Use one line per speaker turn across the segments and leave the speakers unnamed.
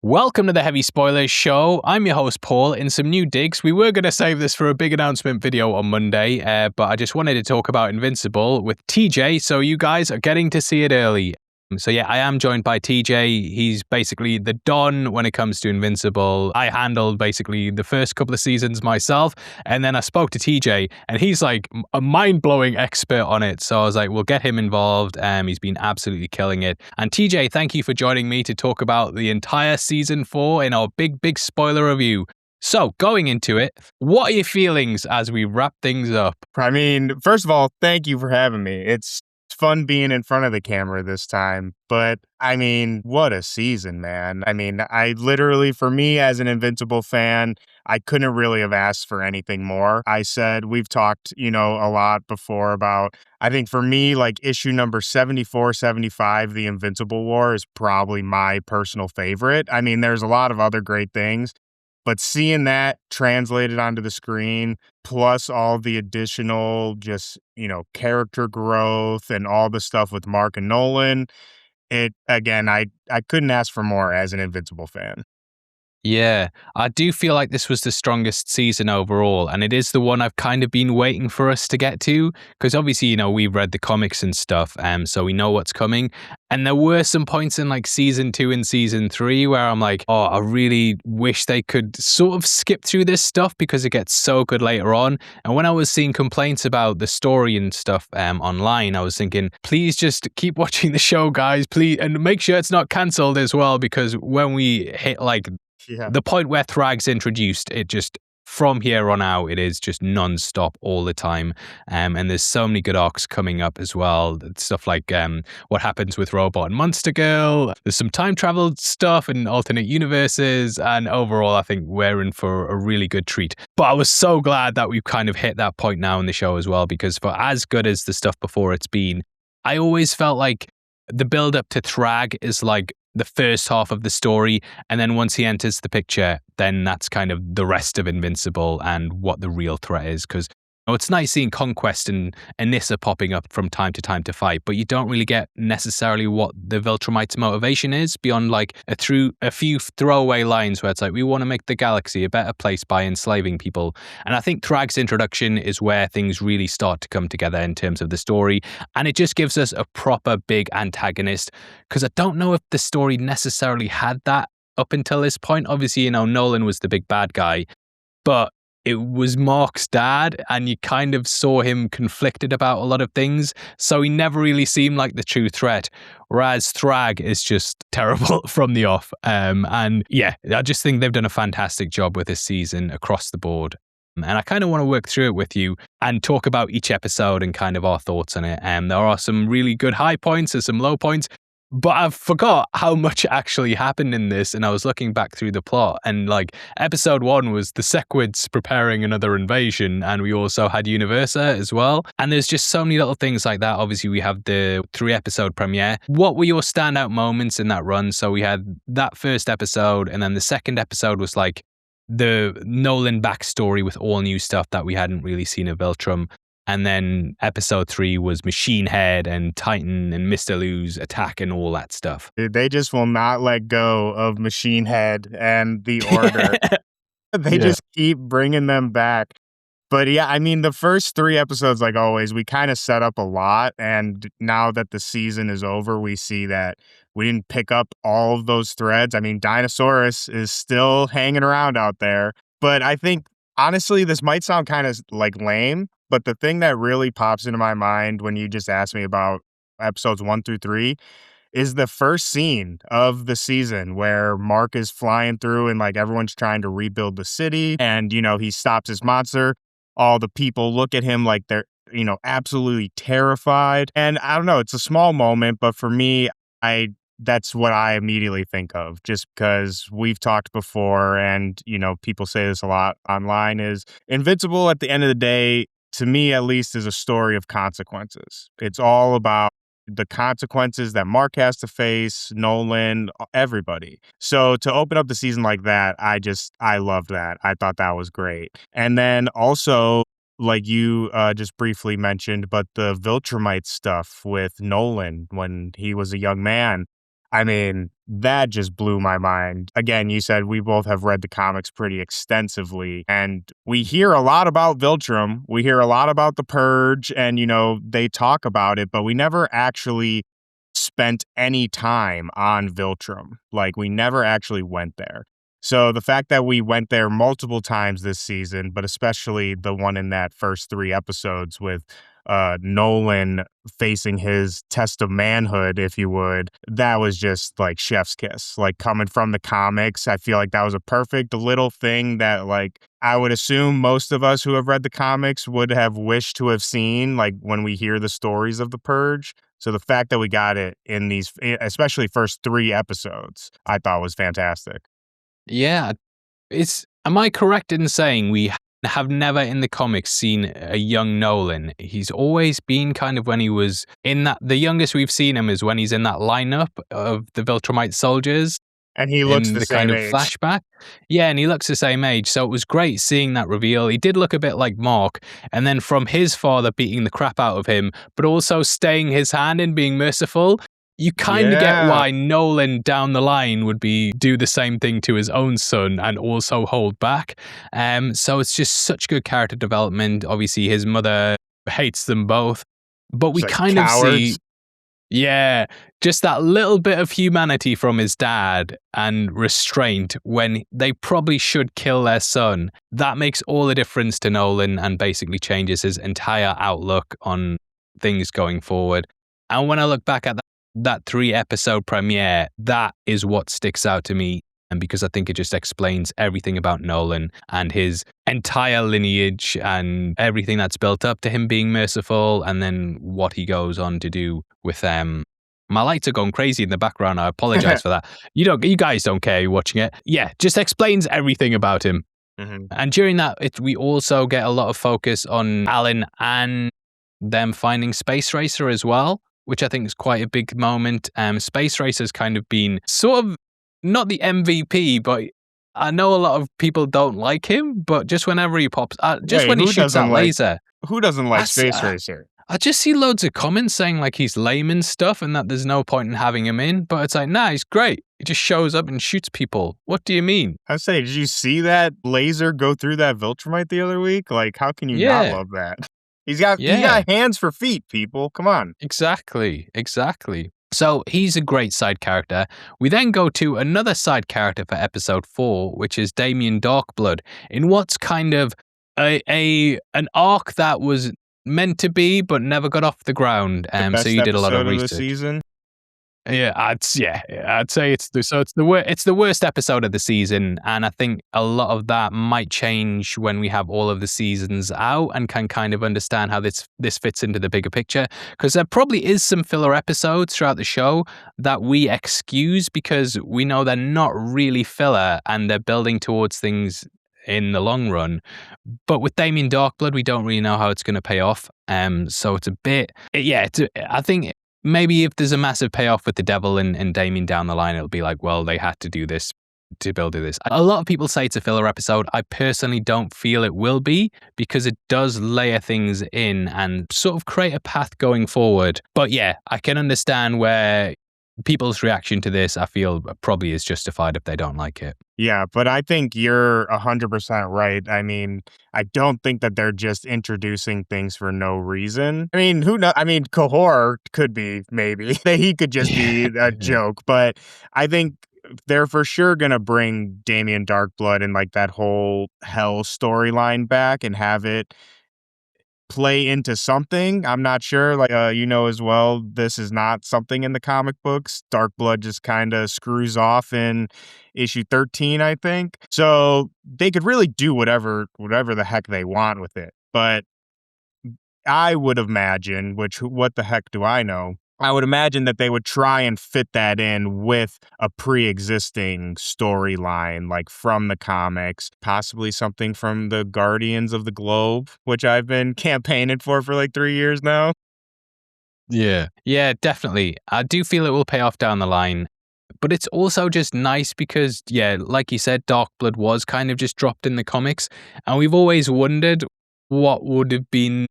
Welcome to the Heavy Spoilers Show. I'm your host, Paul. In some new digs, we were going to save this for a big announcement video on Monday, but I just wanted to talk about Invincible with TJ, so you guys are getting to see it early. So yeah, I am joined by TJ. He's basically the Don when it comes to Invincible. I handled basically the first couple of seasons myself, and then I spoke to TJ, and he's like a mind-blowing expert on it. So I was like, we'll get him involved. He's been absolutely killing it. And TJ, thank you for joining me to talk about the entire season 4 in our big spoiler review. So, going into it, what are your feelings as we wrap things up?
I mean, first of all, thank you for having me. It's fun being in front of the camera this time, but I mean, what a season, man. I mean, I literally, for me as an Invincible fan, I couldn't really have asked for anything more. I said, we've talked, a lot before about, I think for me, like issue number 74, 75, The Invincible War is probably my personal favorite. I mean, there's a lot of other great things, but seeing that translated onto the screen, plus all the additional just, character growth and all the stuff with Mark and Nolan, I couldn't ask for more as an Invincible fan.
Yeah, I do feel like this was the strongest season overall, and it is the one I've kind of been waiting for us to get to, because obviously, we've read the comics and stuff, so we know what's coming. And there were some points in like season 2 and season 3 where I'm like, oh, I really wish they could sort of skip through this stuff because it gets so good later on. And when I was seeing complaints about the story and stuff online, I was thinking, please just keep watching the show, guys, please, and make sure it's not cancelled as well, because when we hit like the point where Thragg's introduced, it just, from here on out, it is just non-stop all the time. And there's so many good arcs coming up as well. Stuff like what happens with Robot and Monster Girl. There's some time travel stuff and alternate universes. And overall, I think we're in for a really good treat. But I was so glad that we've kind of hit that point now in the show as well, because for as good as the stuff before it's been, I always felt like the build up to Thragg is like the first half of the story, and then once he enters the picture, then that's kind of the rest of Invincible and what the real threat is. Because it's nice seeing Conquest and Anissa popping up from time to fight, but you don't really get necessarily what the Viltrumites' motivation is beyond like a few throwaway lines where it's like, we want to make the galaxy a better place by enslaving people. And I think Thragg's introduction is where things really start to come together in terms of the story, and it just gives us a proper big antagonist, because I don't know if the story necessarily had that up until this point. Obviously, Nolan was the big bad guy, but it was Mark's dad, and you kind of saw him conflicted about a lot of things, so he never really seemed like the true threat, whereas Thragg is just terrible from the off. And yeah, I just think they've done a fantastic job with this season across the board. And I kind of want to work through it with you and talk about each episode and kind of our thoughts on it. There are some really good high points and some low points, but I forgot how much actually happened in this, and I was looking back through the plot, and like episode 1 was the Sequids preparing another invasion, and we also had Universa as well. And there's just so many little things like that. Obviously, we have the 3-episode premiere. What were your standout moments in that run? So we had that first episode, and then the second episode was like the Nolan backstory with all new stuff that we hadn't really seen of Viltrum. And then episode 3 was Machine Head and Titan and Mr. Lou's attack and all that stuff.
They just will not let go of Machine Head and the Order. They just keep bringing them back. But yeah, I mean, the first 3 episodes, like always, we kind of set up a lot. And now that the season is over, we see that we didn't pick up all of those threads. I mean, Dinosaurus is still hanging around out there. But I think, honestly, this might sound kind of like lame, but the thing that really pops into my mind when you just asked me about episodes 1 through 3 is the first scene of the season where Mark is flying through and like everyone's trying to rebuild the city, and, he stops his monster. All the people look at him like they're, absolutely terrified. And I don't know, it's a small moment, but for me, that's what I immediately think of, just because we've talked before, and, people say this a lot online, is Invincible at the end of the day, to me at least, is a story of consequences. It's all about the consequences that Mark has to face, Nolan, everybody. So to open up the season like that, I loved that. I thought that was great. And then also, like you just briefly mentioned, but the Viltrumite stuff with Nolan when he was a young man, I mean, that just blew my mind. Again, you said we both have read the comics pretty extensively, and we hear a lot about Viltrum. We hear a lot about the Purge, and, they talk about it, but we never actually spent any time on Viltrum. Like, we never actually went there. So the fact that we went there multiple times this season, but especially the one in that first 3 episodes with Nolan facing his test of manhood, if you would, that was just like chef's kiss. Like, coming from the comics, I feel like that was a perfect little thing that, like, I would assume most of us who have read the comics would have wished to have seen, like, when we hear the stories of the Purge. So the fact that we got it in these, especially first 3 episodes, I thought was fantastic.
Yeah, am I correct in saying we have never in the comics seen a young Nolan? He's always been kind of when he was in that, the youngest we've seen him is when he's in that lineup of the Viltrumite soldiers
And he looks
in
the
the kind
same
of
age.
flashback. Yeah, and he looks the same age. So it was great seeing that reveal. He did look a bit like Mark. And then from his father beating the crap out of him, but also staying his hand and being merciful, you kind of get
Yeah.
why Nolan down the line would do the same thing to his own son and also hold back. So it's just such good character development. Obviously, his mother hates them both, but we
It's like
kind of
cowards.
see, yeah, just that little bit of humanity from his dad and restraint when they probably should kill their son. That makes all the difference to Nolan and basically changes his entire outlook on things going forward. And when I look back at that 3 episode premiere, that is what sticks out to me. And because I think it just explains everything about Nolan and his entire lineage and everything that's built up to him being merciful, and then what he goes on to do with them. My lights are going crazy in the background. I apologize for that. You guys don't care you're watching it. Yeah, just explains everything about him.
Mhm.
And during that, we also get a lot of focus on Alan and them finding Space Racer as well, which I think is quite a big moment. Space Racer's kind of been sort of not the MVP, but I know a lot of people don't like him, but just whenever he pops, just
Wait,
when he shoots that laser,
who doesn't
I
like
see,
Space Racer?
I just see loads of comments saying like he's lame and stuff and that there's no point in having him in, but it's like, nah, he's great. He just shows up and shoots people. What do you mean?
I say, did you see that laser go through that Viltrumite the other week? Like, how can you not
Yeah,
love that? He
yeah.
got hands for feet, people. Come on.
Exactly. So he's a great side character. We then go to another side character for episode 4, which is Damian Darkblood, in what's kind of an arc that was meant to be but never got off the ground.
The
So
best
you did a lot of
episode of the
research.
season.
Yeah, I'd say it's the worst episode of the season, and I think a lot of that might change when we have all of the seasons out and can kind of understand how this fits into the bigger picture. Because there probably is some filler episodes throughout the show that we excuse because we know they're not really filler and they're building towards things in the long run. But with Damien Darkblood, we don't really know how it's going to pay off. So it's a bit, yeah. I think maybe if there's a massive payoff with the devil and Damien down the line, it'll be like, well, they had to do this to build this. A lot of people say it's a filler episode. I personally don't feel it will be because it does layer things in and sort of create a path going forward. But yeah, I can understand where people's reaction to this, I feel, probably is justified if they don't like it.
Yeah, but I think you're 100% right. I mean, I don't think that they're just introducing things for no reason. I mean, who knows? I mean, Kahor could be, maybe. He could just be a
Yeah.
joke, but I think they're for sure going to bring Damian Darkblood and like that whole hell storyline back and have it play into something. I'm not sure. Like, as well, this is not something in the comic books. Darkblood just kind of screws off in issue 13, I think. So they could really do whatever the heck they want with it. But I would imagine, what the heck do I know? I would imagine that they would try and fit that in with a pre-existing storyline, like from the comics, possibly something from the Guardians of the Globe, which I've been campaigning for like 3 years now.
Yeah, definitely. I do feel it will pay off down the line. But it's also just nice because, yeah, like you said, Darkblood was kind of just dropped in the comics. And we've always wondered what would have been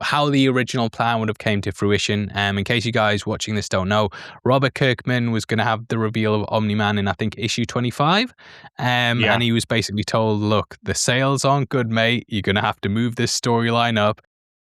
how the original plan would have came to fruition. In case you guys watching this don't know, Robert Kirkman was going to have the reveal of Omni-Man in, I think, issue 25. And he was basically told, look, the sales aren't good, mate. You're going to have to move this storyline up.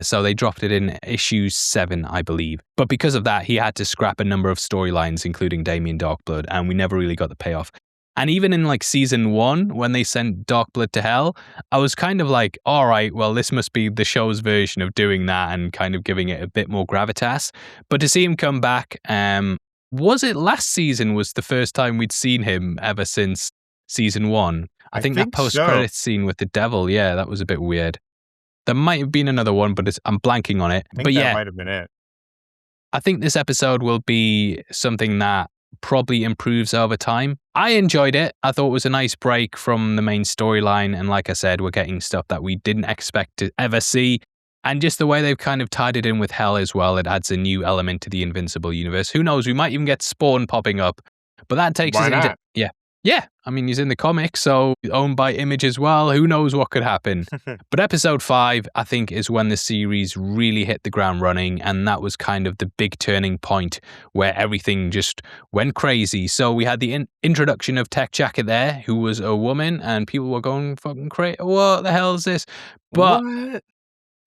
So they dropped it in issue 7, I believe. But because of that, he had to scrap a number of storylines, including Damian Darkblood, and we never really got the payoff. And even in like season 1, when they sent Darkblood to hell, I was kind of like, all right, well, this must be the show's version of doing that and kind of giving it a bit more gravitas. But to see him come back, was it last season was the first time we'd seen him ever since season 1? I think that post-credits scene with the devil, yeah, that was a bit weird. There might have been another one, but I'm blanking on it.
I think that might have been it.
I think this episode will be something that probably improves over time. I enjoyed it. I thought it was a nice break from the main storyline. And like I said, we're getting stuff that we didn't expect to ever see. And just the way they've kind of tied it in with Hell as well, it adds a new element to the Invincible universe. Who knows? We might even get Spawn popping up. But that takes us into... Yeah, I mean, he's in the comics, so owned by Image as well. Who knows what could happen? But episode 5, I think, is when the series really hit the ground running, and that was kind of the big turning point where everything just went crazy. So we had the introduction of Tech Jacket there, who was a woman, and people were going fucking crazy. What the hell is this? But
what?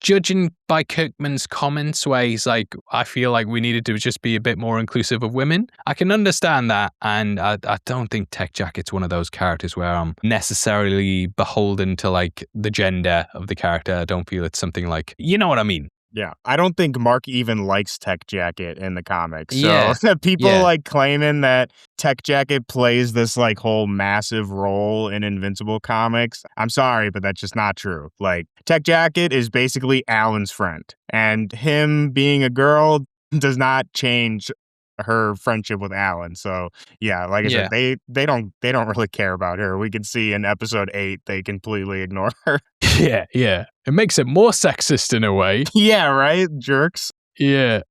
Judging by Kirkman's comments where he's like, I feel like we needed to just be a bit more inclusive of women, I can understand that. And I don't think Tech Jacket's one of those characters where I'm necessarily beholden to like the gender of the character. I don't feel it's something like, you know what I mean?
Yeah, I don't think Mark even likes Tech Jacket in the comics. So people like claiming that Tech Jacket plays this like whole massive role in Invincible comics. I'm sorry, but that's just not true. Like Tech Jacket is basically Alan's friend, and him being a girl does not change her friendship with Alan. So yeah, like I said, they don't really care about her. We can see in episode 8 they completely ignore her.
Yeah. It makes it more sexist in a way.
Yeah, right? Jerks.
Yeah.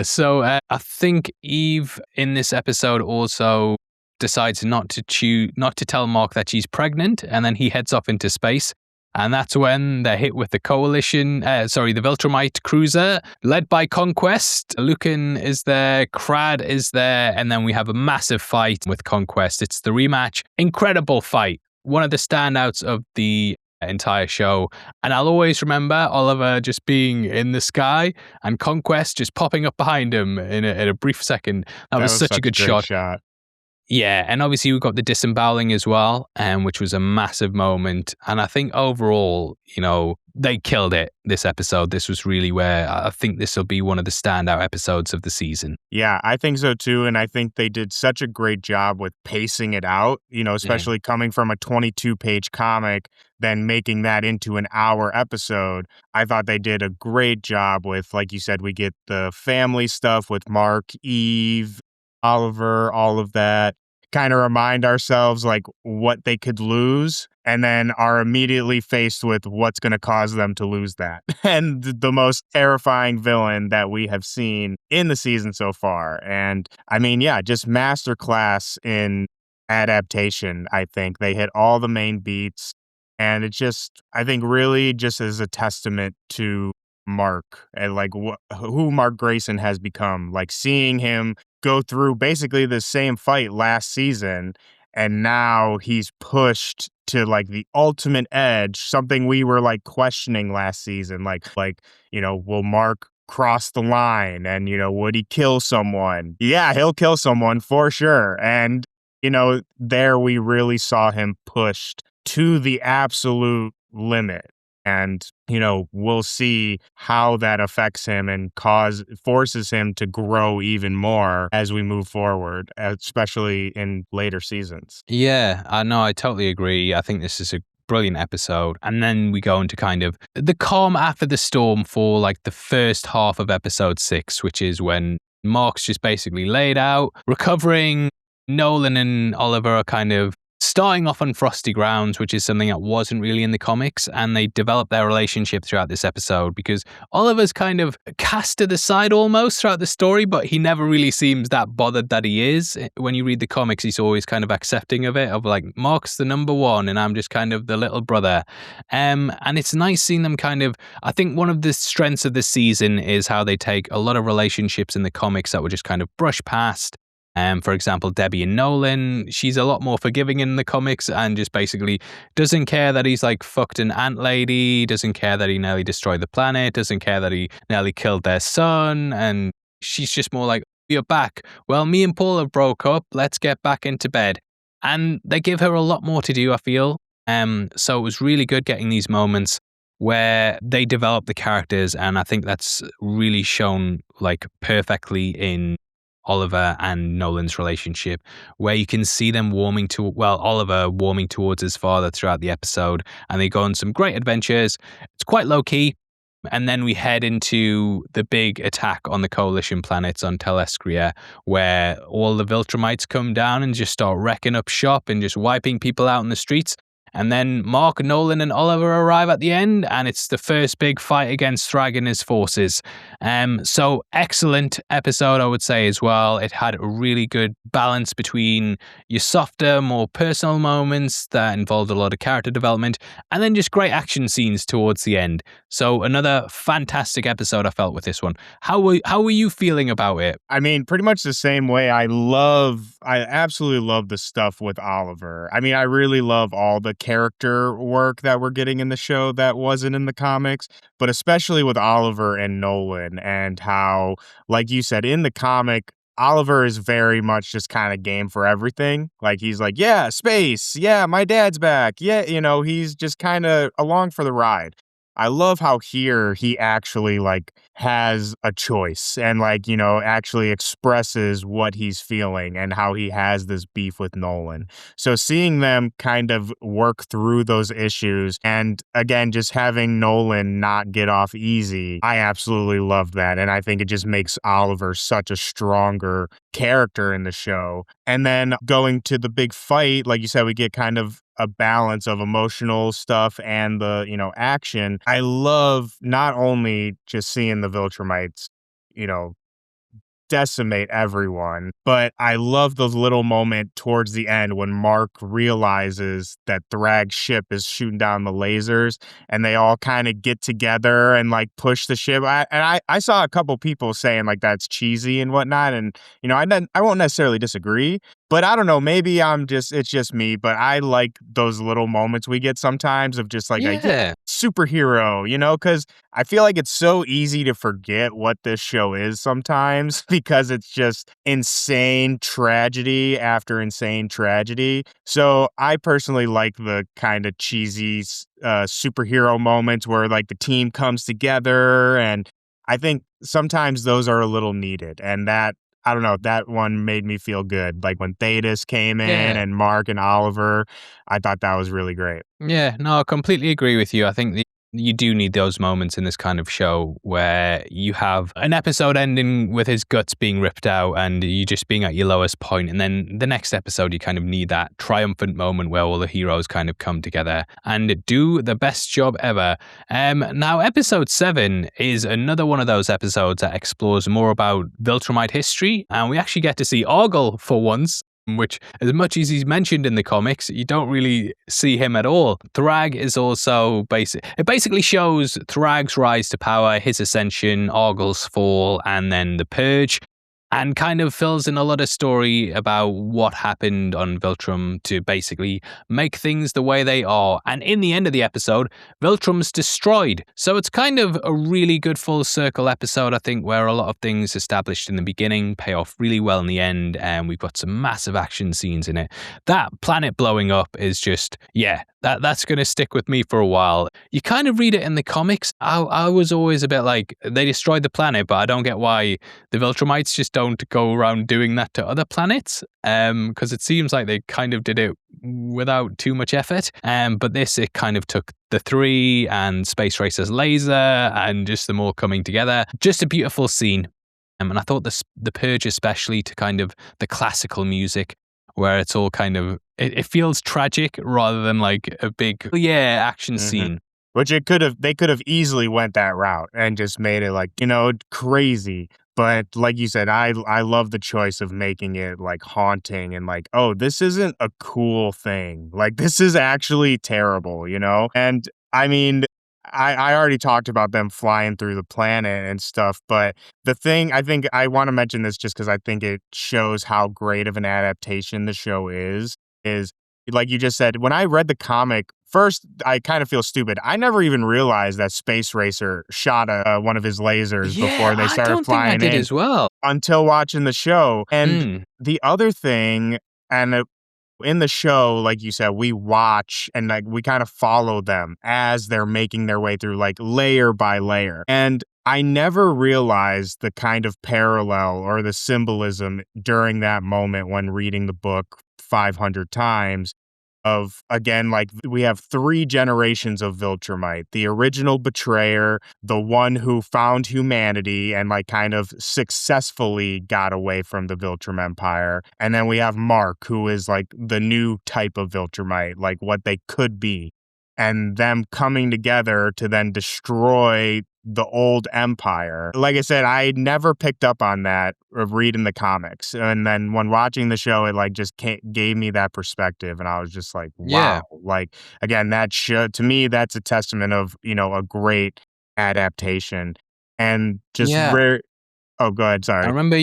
So I think Eve in this episode also decides not to tell Mark that she's pregnant, and then he heads off into space. And that's when they're hit with the coalition, the Viltrumite cruiser, led by Conquest. Lucan is there, Crad is there, and then we have a massive fight with Conquest. It's the rematch. Incredible fight. One of the standouts of the entire show. And I'll always remember Oliver just being in the sky and Conquest just popping up behind him in a brief second. That was such a good shot. Yeah, and obviously we got the disemboweling as well, which was a massive moment. And I think overall, you know, they killed it this episode. This was really where I think this will be one of the standout episodes of the season.
Yeah, I think so too. And I think they did such a great job with pacing it out, you know, especially coming from a 22-page comic, then making that into an hour episode. I thought they did a great job with, like you said, we get the family stuff with Mark, Eve, Oliver, all of that, kind of remind ourselves like what they could lose, and then are immediately faced with what's going to cause them to lose that. And the most terrifying villain that we have seen in the season so far. And I mean, yeah, just masterclass in adaptation. I think they hit all the main beats, and it just, I think really just is a testament to Mark and like who Mark Grayson has become, like seeing him go through basically the same fight last season, and now he's pushed to like the ultimate edge, something we were like questioning last season, like you know, will Mark cross the line, and you know, would he kill someone? Yeah, he'll kill someone for sure. And you know, there we really saw him pushed to the absolute limit. And, you know, we'll see how that affects him and forces him to grow even more as we move forward, especially in later seasons.
Yeah, I know. I totally agree. I think this is a brilliant episode. And then we go into kind of the calm after the storm for like the first half of episode 6, which is when Mark's just basically laid out, recovering. Nolan and Oliver are kind of starting off on frosty grounds, which is something that wasn't really in the comics, and they develop their relationship throughout this episode because Oliver's kind of cast to the side almost throughout the story, but he never really seems that bothered that he is. When you read the comics, he's always kind of accepting of it, of like, Mark's the number one and I'm just kind of the little brother. And it's nice seeing them kind of, I think one of the strengths of this season is how they take a lot of relationships in the comics that were just kind of brushed past. For example, Debbie and Nolan, she's a lot more forgiving in the comics and just basically doesn't care that he's like fucked an ant lady, doesn't care that he nearly destroyed the planet, doesn't care that he nearly killed their son. And she's just more like, you're back. Well, me and Paul have broke up. Let's get back into bed. And they give her a lot more to do, I feel. So it was really good getting these moments where they develop the characters. And I think that's really shown like perfectly in Oliver and Nolan's relationship, where you can see them Oliver warming towards his father throughout the episode, and they go on some great adventures. It's quite low key. And then we head into the big attack on the Coalition planets on Telescria, where all the Viltrumites come down and just start wrecking up shop and just wiping people out in the streets. And then Mark, Nolan, and Oliver arrive at the end, and it's the first big fight against Thragg and his forces. So excellent episode, I would say, as well. It had a really good balance between your softer, more personal moments that involved a lot of character development, and then just great action scenes towards the end. So another fantastic episode I felt with this one. How were you feeling about it?
I mean, pretty much the same way. I absolutely love the stuff with Oliver. I mean, I really love all the character work that we're getting in the show that wasn't in the comics, but especially with Oliver and Nolan, and how, like you said, in the comic, Oliver is very much just kind of game for everything. Like, he's like, yeah, space. Yeah, my dad's back. Yeah, he's just kind of along for the ride. I love how here he actually like has a choice and like, actually expresses what he's feeling and how he has this beef with Nolan. So seeing them kind of work through those issues and again, just having Nolan not get off easy, I absolutely love that. And I think it just makes Oliver such a stronger character in the show. And then going to the big fight, like you said, we get kind of a balance of emotional stuff and the, action. I love not only just seeing the Viltrumites, decimate everyone, but I love the little moment towards the end when Mark realizes that Thragg's ship is shooting down the lasers and they all kind of get together and like push the ship. I saw a couple people saying like that's cheesy and whatnot, and I won't necessarily disagree, but I don't know, maybe it's just me, but I like those little moments we get sometimes of just like a superhero, because I feel like it's so easy to forget what this show is sometimes because it's just insane tragedy after insane tragedy. So I personally like the kind of cheesy superhero moments where like the team comes together, and I think sometimes those are a little needed, and that, I don't know, that one made me feel good. Like when Thetis came in and Mark and Oliver, I thought that was really great.
Yeah, no, I completely agree with you. I think you do need those moments in this kind of show where you have an episode ending with his guts being ripped out and you just being at your lowest point, and then the next episode you kind of need that triumphant moment where all the heroes kind of come together and do the best job ever. Now, episode 7 is another one of those episodes that explores more about Viltrumite history, and we actually get to see Argyle for once, which, as much as he's mentioned in the comics, you don't really see him at all. Thragg is also it basically shows Thragg's rise to power, his ascension, Argyle's fall, and then the purge, and kind of fills in a lot of story about what happened on Viltrum to basically make things the way they are. And in the end of the episode, Viltrum's destroyed. So it's kind of a really good full circle episode, I think, where a lot of things established in the beginning pay off really well in the end, and we've got some massive action scenes in it. That planet blowing up is just, that's going to stick with me for a while. You kind of read it in the comics. I was always a bit like, they destroyed the planet, but I don't get why the Viltrumites just don't go around doing that to other planets, because it seems like they kind of did it without too much effort. But it kind of took the 3 and Space Racer's laser and just them all coming together. Just a beautiful scene. And I thought the Purge especially, to kind of the classical music, where it's all kind of it feels tragic rather than like a big action scene.
Which they could have easily went that route and just made it like, crazy. But like you said, I love the choice of making it like haunting and like, oh, this isn't a cool thing. Like this is actually terrible, And I mean, I already talked about them flying through the planet and stuff, but the thing I think I want to mention this just because I think it shows how great of an adaptation the show is like you just said, when I read the comic, first, I kind of feel stupid. I never even realized that Space Racer shot one of his lasers before they
I
started
don't think I
flying
did
in
as well.
until watching the show. And the other thing, and in the show, like you said, we watch and like we kind of follow them as they're making their way through like layer by layer. And I never realized the kind of parallel or the symbolism during that moment when reading the book 500 times of, again, like we have 3 generations of Viltrumite, the original betrayer, the one who found humanity and like kind of successfully got away from the Viltrum Empire. And then we have Mark, who is like the new type of Viltrumite, like what they could be, and them coming together to then destroy the old empire. Like I said, I never picked up on that of reading the comics. And then when watching the show, it like just gave me that perspective. And I was just like, wow.
Yeah.
Like, again, that show, to me, that's a testament of, a great adaptation. And just rare. Oh, go ahead. Sorry.
I remember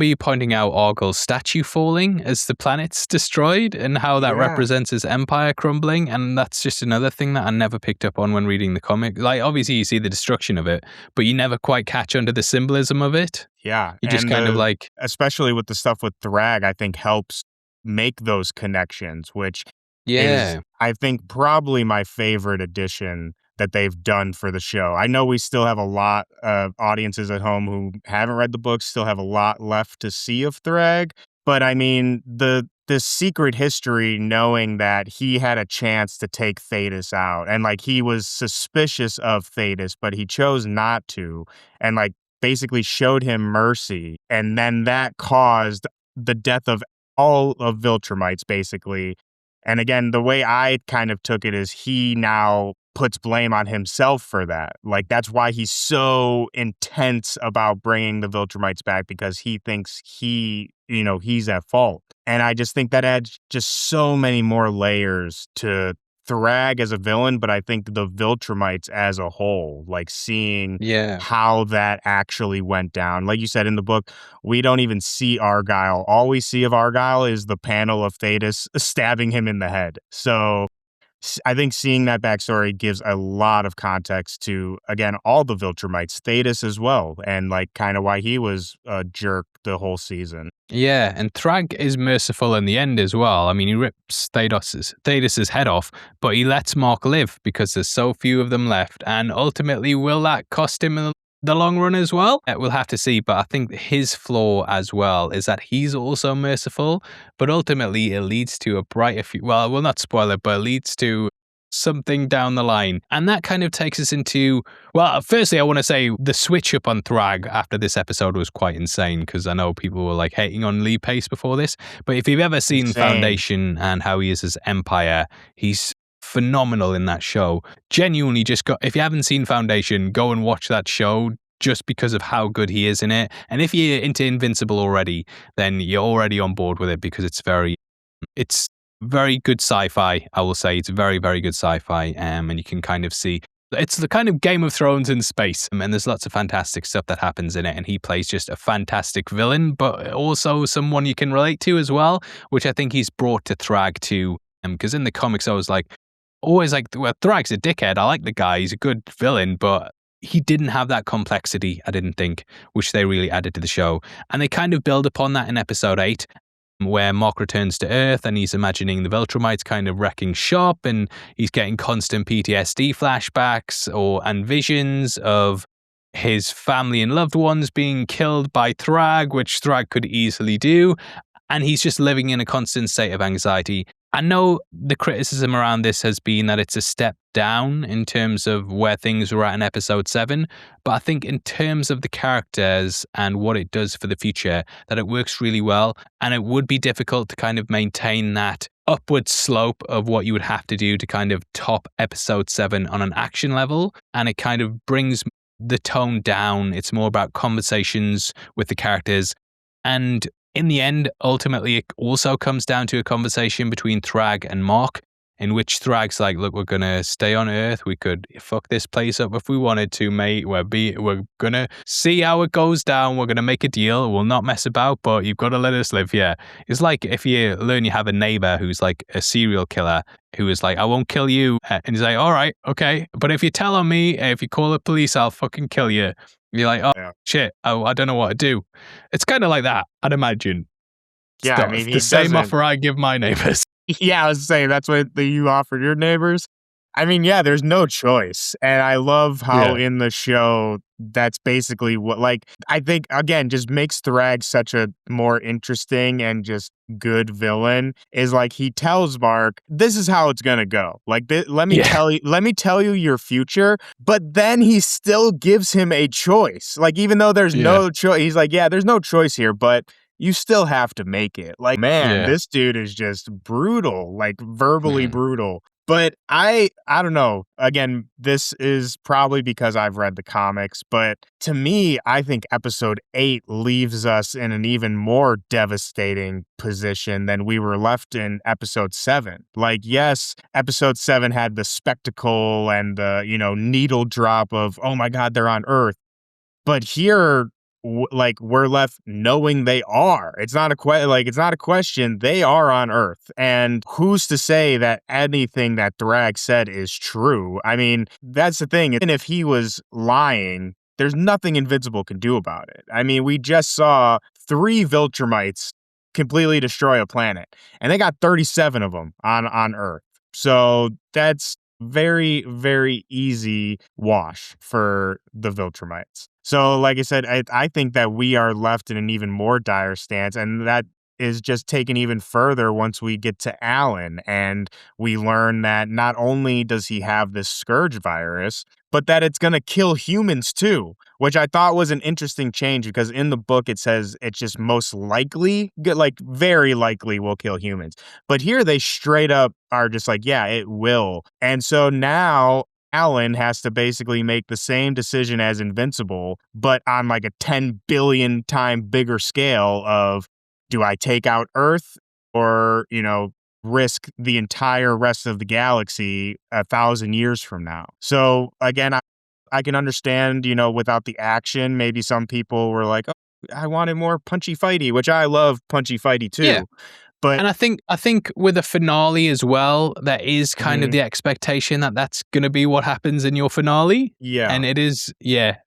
you pointing out Orgul's statue falling as the planet's destroyed and how that represents his empire crumbling. And that's just another thing that I never picked up on when reading the comic. Like, obviously you see the destruction of it, but you never quite catch under the symbolism of it.
Yeah.
You just kind of like,
especially with the stuff with Thragg, I think helps make those connections, which is, I think, probably my favorite addition that they've done for the show. I know we still have a lot of audiences at home who haven't read the books, still have a lot left to see of Thragg, but I mean, the secret history, knowing that he had a chance to take Thetis out, and like he was suspicious of Thetis, but he chose not to, and like basically showed him mercy, and then that caused the death of all of Viltrumites, basically. And again, the way I kind of took it is he now puts blame on himself for that. Like, that's why he's so intense about bringing the Viltrumites back, because he thinks he's at fault. And I just think that adds just so many more layers to Thragg as a villain, but I think the Viltrumites as a whole, like seeing how that actually went down. Like you said in the book, we don't even see Argyle. All we see of Argyle is the panel of Thetis stabbing him in the head. So I think seeing that backstory gives a lot of context to, again, all the Viltrumites, Thetis as well, and like kind of why he was a jerk the whole season.
Yeah, and Thragg is merciful in the end as well. I mean, he rips Thetis' head off, but he lets Mark live because there's so few of them left. And ultimately, will that cost him in the long run as well? We'll have to see, but I think his flaw as well is that he's also merciful, but ultimately it leads to a brighter future. Well, we'll not spoil it, but it leads to something down the line. And that kind of takes us into, well, firstly, I want to say the switch up on Thragg after this episode was quite insane, because I know people were like hating on Lee Pace before this, but if you've ever seen Foundation and how he is as Empire, he's phenomenal in that show. Genuinely, if you haven't seen Foundation, go and watch that show just because of how good he is in it. And if you're into Invincible already, then you're already on board with it, because it's very good sci-fi. I will say it's very, very good sci-fi. And you can kind of see it's the kind of Game of Thrones in space. And there's lots of fantastic stuff that happens in it. And he plays just a fantastic villain, but also someone you can relate to as well, which I think he's brought to Thragg too. Because in the comics, I was like, always like, well, Thragg's a dickhead. I like the guy. He's a good villain, but he didn't have that complexity, I didn't think, which they really added to the show. And they kind of build upon that in episode 8, where Mark returns to Earth and he's imagining the Viltrumites kind of wrecking shop, and he's getting constant PTSD flashbacks and visions of his family and loved ones being killed by Thragg, which Thragg could easily do. And he's just living in a constant state of anxiety. I know the criticism around this has been that it's a step down in terms of where things were at in episode 7, but I think in terms of the characters and what it does for the future, that it works really well, and it would be difficult to kind of maintain that upward slope of what you would have to do to kind of top episode 7 on an action level, and it kind of brings the tone down. It's more about conversations with the characters, and in the end, ultimately, it also comes down to a conversation between Thragg and Mark, in which Thragg's like, look, we're going to stay on Earth. We could fuck this place up if we wanted to, mate. We're going to see how it goes down. We're going to make a deal. We'll not mess about, but you've got to let us live here. It's like if you learn you have a neighbor who's like a serial killer who is like, I won't kill you. And he's like, all right, okay. But if you tell on me, if you call the police, I'll fucking kill you. You're like, oh, shit. Oh, I don't know what to do. It's kind of like that, I'd imagine.
Yeah,
Stuff.
I mean,
the same offer I give my neighbors.
Yeah, I was saying that's what you offered your neighbors. I mean, yeah, there's no choice. And I love how in the show, that's basically what, like, I think, again, just makes Thragg such a more interesting and just good villain is like he tells Mark, this is how it's going to go. Like, let me tell you your future. But then he still gives him a choice. Like, even though there's no choice, he's like, yeah, there's no choice here, but you still have to make it. Like, man, this dude is just brutal, like verbally brutal. But I don't know. Again, this is probably because I've read the comics, but to me, I think episode 8 leaves us in an even more devastating position than we were left in episode 7. Like, yes, episode 7 had the spectacle and the, needle drop of, oh my God, they're on Earth. But here, like, we're left knowing they are. It's not a question. They are on Earth, and who's to say that anything that Thragg said is true? I mean, that's the thing. And if he was lying, there's nothing Invincible can do about it. I mean, we just saw 3 Viltrumites completely destroy a planet, and they got 37 of them on Earth. So that's very, very easy wash for the Viltrumites. So, like I said, I think that we are left in an even more dire stance, and that is just taken even further once we get to Alan, and we learn that not only does he have this scourge virus, but that it's going to kill humans too, which I thought was an interesting change because in the book it says it's just most likely, like very likely will kill humans. But here they straight up are just like, yeah, it will. And so now Alan has to basically make the same decision as Invincible, but on like a 10 billion time bigger scale of, do I take out Earth or, risk the entire rest of the galaxy 1,000 years from now? So again, I can understand, without the action, maybe some people were like, oh, I wanted more punchy fighty, which I love punchy fighty too. Yeah.
And I think with a finale as well, there is kind of the expectation that that's going to be what happens in your finale.
Yeah.
And it is,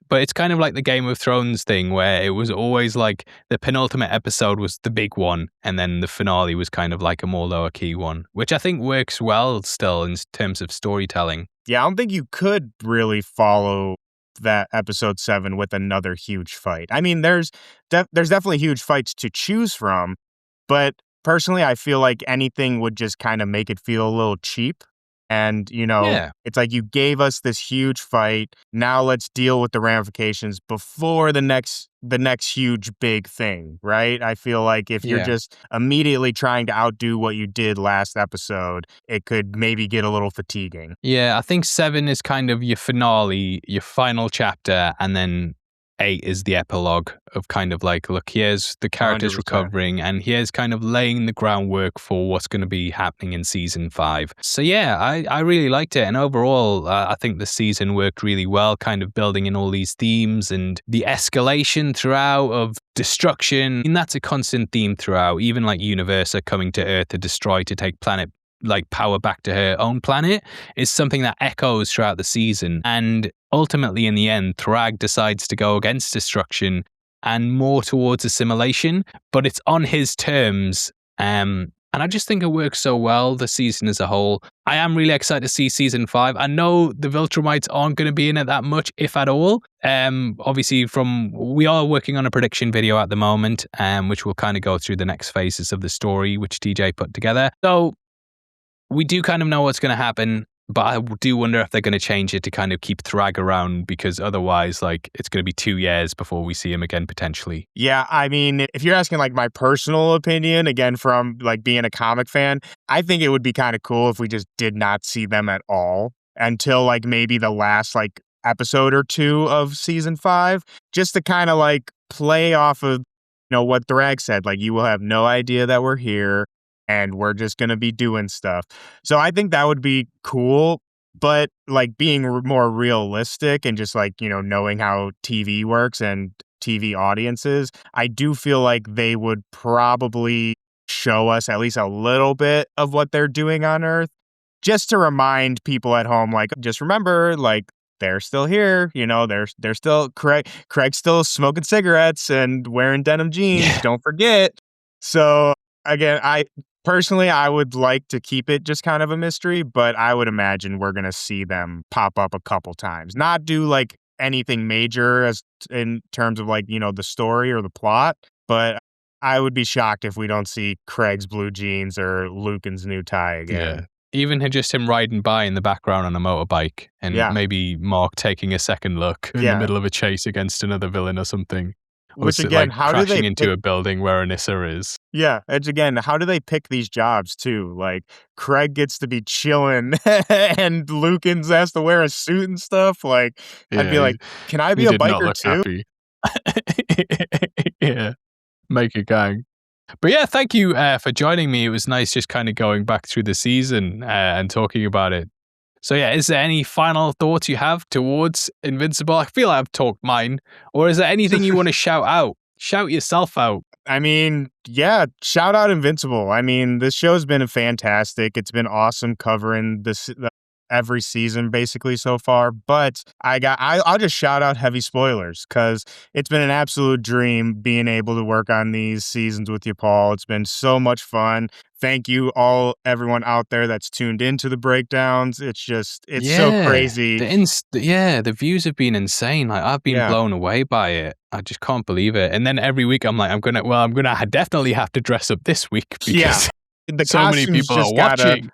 but it's kind of like the Game of Thrones thing where it was always like the penultimate episode was the big one, and then the finale was kind of like a more lower key one, which I think works well still in terms of storytelling.
Yeah, I don't think you could really follow that episode 7 with another huge fight. I mean, there's definitely huge fights to choose from, but personally, I feel like anything would just kind of make it feel a little cheap. And, it's like you gave us this huge fight. Now let's deal with the ramifications before the next huge big thing, right? I feel like if you're just immediately trying to outdo what you did last episode, it could maybe get a little fatiguing.
Yeah, I think 7 is kind of your finale, your final chapter, and then 8 is the epilogue of kind of like, look, here's the characters
100%.
recovering, and here's kind of laying the groundwork for what's going to be happening in season 5. So yeah, I really liked it, and overall, I think the season worked really well, kind of building in all these themes and the escalation throughout of destruction. And that's a constant theme throughout, even like Universa coming to Earth to destroy, to take planet like power back to her own planet is something that echoes throughout the season. And ultimately, in the end, Thragg decides to go against destruction and more towards assimilation, but it's on his terms. And I just think it works so well, the season as a whole. I am really excited to see season 5. I know the Viltrumites aren't going to be in it that much, if at all. Obviously, we are working on a prediction video at the moment, which will kind of go through the next phases of the story, which TJ put together. So we do kind of know what's going to happen. But I do wonder if they're going to change it to kind of keep Thragg around, because otherwise, like, it's going to be 2 years before we see him again, potentially.
Yeah, I mean, if you're asking like my personal opinion, again, from like being a comic fan, I think it would be kind of cool if we just did not see them at all until like maybe the last like episode or two of season 5, just to kind of like play off of, what Thragg said. Like, you will have no idea that we're here and we're just going to be doing stuff. So I think that would be cool. But like being more realistic and just like, knowing how TV works and TV audiences, I do feel like they would probably show us at least a little bit of what they're doing on Earth, just to remind people at home, like, just remember, like, they're still here, they're still Craig's still smoking cigarettes and wearing denim jeans.
Yeah.
Don't forget. So again, personally, I would like to keep it just kind of a mystery, but I would imagine we're going to see them pop up a couple times. Not do like anything major as in terms of like, the story or the plot, but I would be shocked if we don't see Craig's blue jeans or Lucan's new tie again.
Yeah. Even just him riding by in the background on a motorbike, and maybe Mark taking a second look in the middle of a chase against another villain or something.
Which again,
like
how do they
crashing into a building where Anissa is?
Yeah, it's again, how do they pick these jobs too? Like, Craig gets to be chilling, and Lucan's has to wear a suit and stuff. Like, I'd be like, can I be a biker too?
Happy. Yeah, make a gang. But yeah, thank you for joining me. It was nice just kind of going back through the season and talking about it. So yeah, is there any final thoughts you have towards Invincible? I feel I've talked mine. Or is there anything you want to shout out? Shout yourself out.
I mean, yeah, shout out Invincible. I mean, this show's been fantastic. It's been awesome covering this every season basically so far. But I'll just shout out heavy spoilers, because it's been an absolute dream being able to work on these seasons with you, Paul. It's been so much fun. Thank you everyone out there that's tuned into the breakdowns. It's so crazy.
The views have been insane. Like, I've been blown away by it. I just can't believe it. And then every week I'm like, I'm gonna definitely have to dress up this week, because so many people are watching.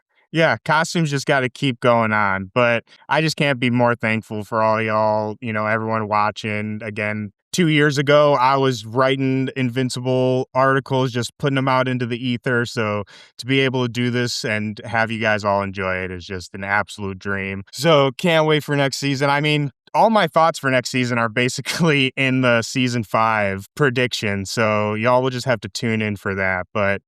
Costumes just got to keep going on. But I just can't be more thankful for all y'all, everyone watching. Again, 2 years ago, I was writing Invincible articles, just putting them out into the ether. So to be able to do this and have you guys all enjoy it is just an absolute dream. So can't wait for next season. I mean, all my thoughts for next season are basically in the season 5 prediction. So y'all will just have to tune in for that. But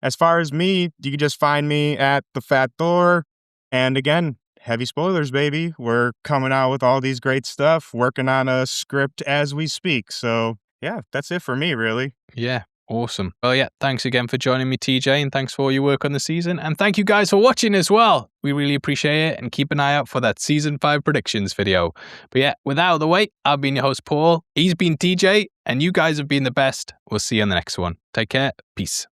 as far as me, you can just find me at the Fat Thor. And again, heavy spoilers, baby. We're coming out with all these great stuff, working on a script as we speak. So yeah, that's it for me, really.
Yeah, awesome. Well, yeah, thanks again for joining me, TJ, and thanks for all your work on the season. And thank you guys for watching as well. We really appreciate it, and keep an eye out for that season 5 predictions video. But yeah, with that out of the way, I've been your host, Paul. He's been TJ, and you guys have been the best. We'll see you on the next one. Take care. Peace.